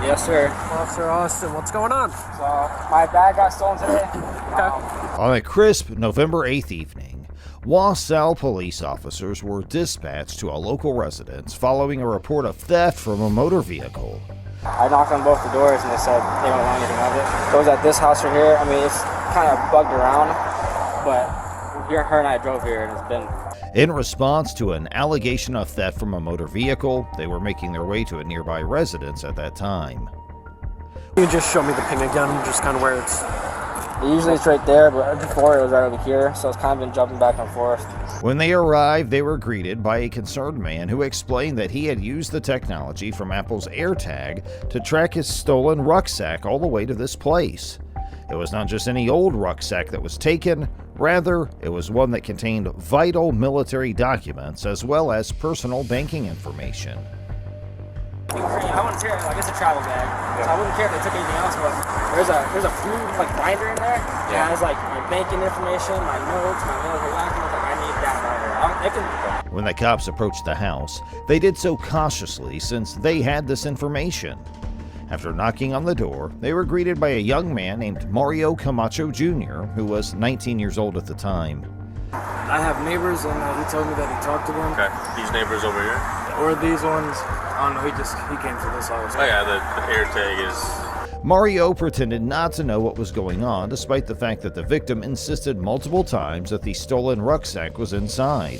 Yes, sir. Officer Austin, what's going on? So, my bag got stolen today. Okay. On a crisp November 8th evening, Wausau police officers were dispatched to a local residence following a report of theft from a motor vehicle. I knocked on both the doors and they said they don't want anything of it. It was at this house right here. I mean, it's kind of bugged around, but her and I drove here and it's been... In response to an allegation of theft from a motor vehicle, they were making their way to a nearby residence at that time. Can you just show me the ping again, just kind of where it's... Usually it's right there, but before it was right over here, so it's kind of been jumping back and forth. When they arrived, they were greeted by a concerned man who explained that he had used the technology from Apple's AirTag to track his stolen rucksack all the way to this place. It was not just any old rucksack that was taken, rather, it was one that contained vital military documents as well as personal banking information. I wouldn't care, like it's a travel bag, so I wouldn't care if they took anything else, but there's a blue like binder in there, and it has like my banking information, my notes, my military documents, like I need that binder. When the cops approached the house, they did so cautiously since they had this information. After knocking on the door, they were greeted by a young man named Mario Camacho Jr., who was 19 years old at the time. I have neighbors, and he told me that he talked to them. Okay, these neighbors over here? Or these ones. I don't know, he came to this house. Oh yeah, the air tag is... Mario pretended not to know what was going on, despite the fact that the victim insisted multiple times that the stolen rucksack was inside.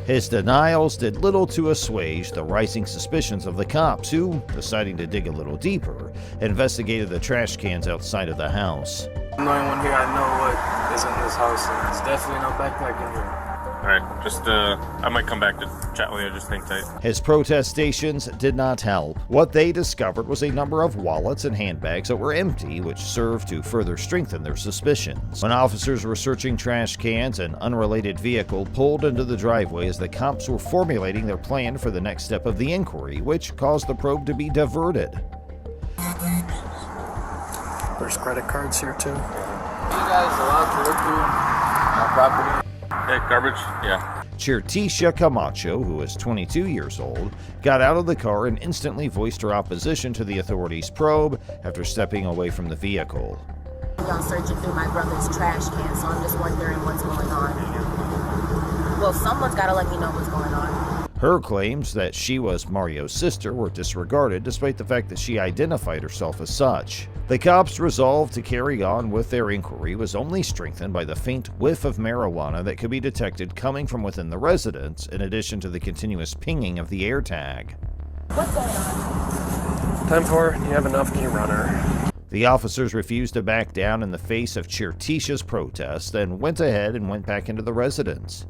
His denials did little to assuage the rising suspicions of the cops, who, deciding to dig a little deeper, investigated the trash cans outside of the house. I'm the only one here, I know what is in this house, and it's definitely no backpack in here. Alright, just, I might come back to chat with you, just think tight. His protestations did not help. What they discovered was a number of wallets and handbags that were empty, which served to further strengthen their suspicions. When officers were searching trash cans, an unrelated vehicle pulled into the driveway as the cops were formulating their plan for the next step of the inquiry, which caused the probe to be diverted. There's credit cards here too. Are you guys allowed to look through my property? Hey, garbage? Yeah. Chirtisha Camacho, who is 22 years old, got out of the car and instantly voiced her opposition to the authorities' probe after stepping away from the vehicle. I'm searching through my brother's trash can, so I'm just wondering what's going on. Well, someone's got to let me know what's going on. Her claims that she was Mario's sister were disregarded despite the fact that she identified herself as such. The cops' resolve to carry on with their inquiry was only strengthened by the faint whiff of marijuana that could be detected coming from within the residence, in addition to the continuous pinging of the AirTag. What's going on? 10-4, you have enough, can you run her? The officers refused to back down in the face of Chirtisha's protest and went ahead and went back into the residence.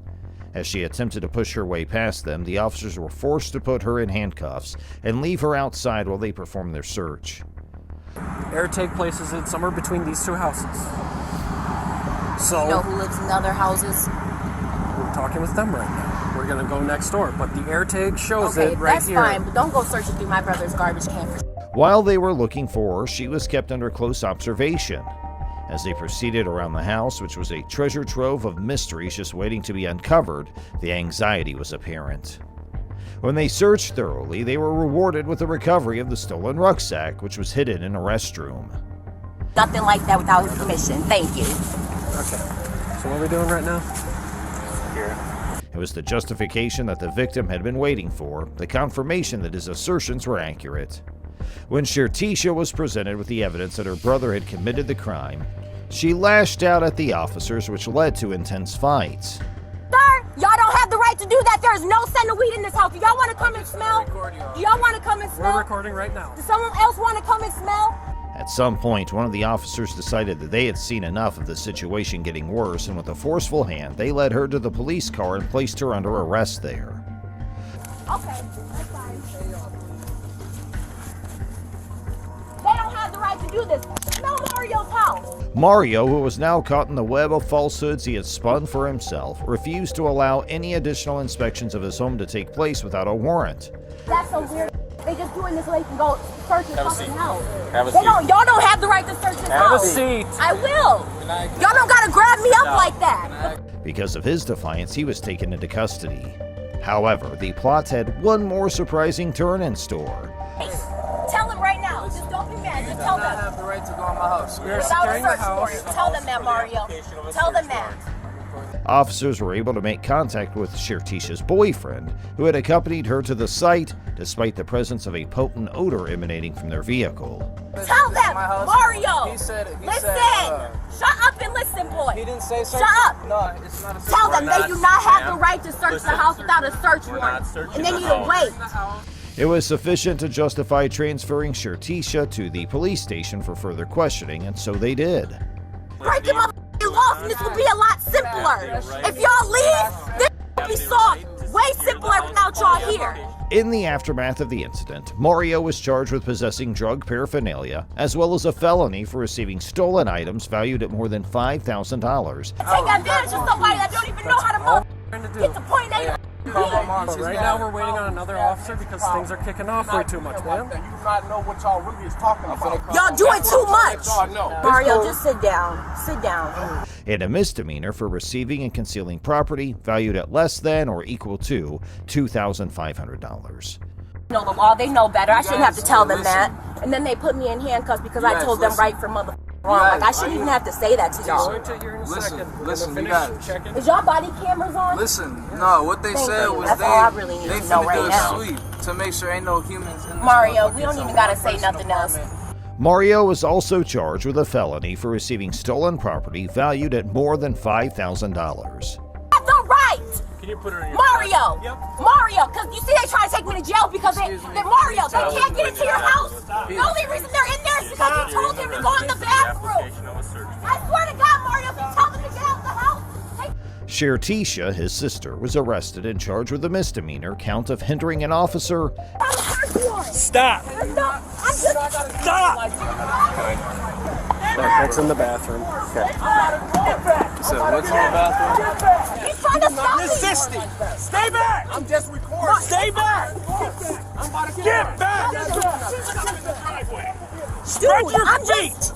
As she attempted to push her way past them, the officers were forced to put her in handcuffs and leave her outside while they performed their search. AirTag places it somewhere between these two houses. So, You know who lives in other houses? we're talking with them right now. We're gonna go next door, but the AirTag shows Okay, it right that's here. fine, but don't go searching through my brother's garbage can for... While they were looking for her, she was kept under close observation. As they proceeded around the house, which was a treasure trove of mysteries just waiting to be uncovered, the anxiety was apparent. When they searched thoroughly, they were rewarded with the recovery of the stolen rucksack, which was hidden in a restroom. Nothing like that without his permission. Thank you. Okay, so what are we doing right now? Here. It was the justification that the victim had been waiting for, the confirmation that his assertions were accurate. When Chirtisha was presented with the evidence that her brother had committed the crime, she lashed out at the officers, which led to intense fights. Sir, y'all don't have the right to do that. There's no scent of weed in this house. Do y'all want to come and smell? Do y'all want to come and smell? We're recording right now. Does someone else want to come and smell? At some point, one of the officers decided that they had seen enough of the situation getting worse, and with a forceful hand, they led her to the police car and placed her under arrest there. Okay, that's fine. They don't have the right to do this. Smell Mario's house. Mario, who was now caught in the web of falsehoods he had spun for himself, refused to allow any additional inspections of his home to take place without a warrant. That's so weird. They just doing this so they can go search his fucking house. Have a They seat. don't. Y'all don't have the right to search his Have a house. seat. I will. Y'all don't gotta grab me up like that. Because of his defiance, he was taken into custody. However, the plot had one more surprising turn in store. Tell him right now. right to go in my house. We are Without a securing the search house. warrant. Tell them that, Mario. Tell them that. Officers were able to make contact with Shertisha's boyfriend, who had accompanied her to the site despite the presence of a potent odor emanating from their vehicle. Tell them, Mario. He said, Listen. Shut up and listen, boy. he didn't say search. Shut up. No, it's not a search. Tell them We're they not, do not have ma'am. the right to search the house without a search We're warrant. not searching And they the need to house. wait. It was sufficient to justify transferring Shertisha to the police station for further questioning, and so they did. Break your motherfucking laws and this would be a lot simpler. If y'all leave, this would be solved way simpler without y'all here. In the aftermath of the incident, Mario was charged with possessing drug paraphernalia, as well as a felony for receiving stolen items valued at more than $5,000. Take advantage of somebody that don't even know how to move. Get the point A. But right now we're waiting on another officer because things are kicking off way too much, man. You do not know what y'all really is talking about. Y'all doing too much. No. Mario, just sit down. Sit down. And a misdemeanor for receiving and concealing property valued at less than or equal to $2,500. Know the law. They know better. I shouldn't have to tell them that. And then they put me in handcuffs because I told them right from motherfucking wrong. Like I shouldn't even have to say that to y'all. Wait till you're in a Listen, second. We're listen, gonna you finish got it. checking. Is y'all body cameras on? Listen, no, what they Thank said you. was That's they all I really need to know finna right do a now. sweep to make sure ain't no humans in this Mario, we motherfucker. don't even gotta say nothing else. Mario was also charged with a felony for receiving stolen property valued at more than $5,000. That's all right. Can you put her in your Mario! Mario! Because you see they try to take me to jail because they Mario, they can't get into your house. The only reason they're in there is because you told them to go in the bathroom. I swear to God, Mario, if you tell them to get out of the house, Shertisha, his sister, was arrested and charged with a misdemeanor count of hindering an officer Stop! Stop! That's in the bathroom. Okay. So what's in the bathroom? he's trying to stop me. Resisting. Stay back. I'm just recording. Stay back! I'm about to Get back! Dude, I'm just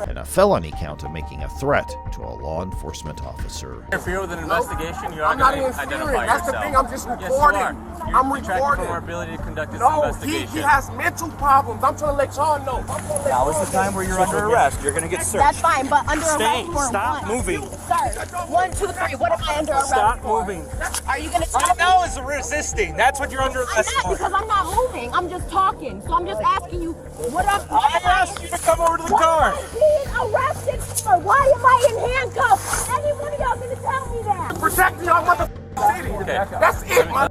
and a felony count of making a threat to a law enforcement officer. Interfere with an investigation, you are I'm not going to interfering. identify That's the yourself. thing. I'm just Yes, you recording. are. You're I'm detracting recording. from our ability to conduct this No, investigation. he has mental problems. I'm trying to let y'all know. Now is the time where you're under arrest. You're going to get searched. That's fine, but under Stay. arrest for Stop what? moving. Sir, 1, 2, 3. What am I under arrest Stop for? moving. Are you gonna Right tell me? now is resisting. That's what you're under I'm arrest not for. because I'm not moving. I'm just talking. So I'm just asking you, what up? I asked you to come over to the What car. am I being arrested for? Why am I in handcuffs? Any one of y'all gonna tell me that? Protect y'all motherfucking city. That's it, man.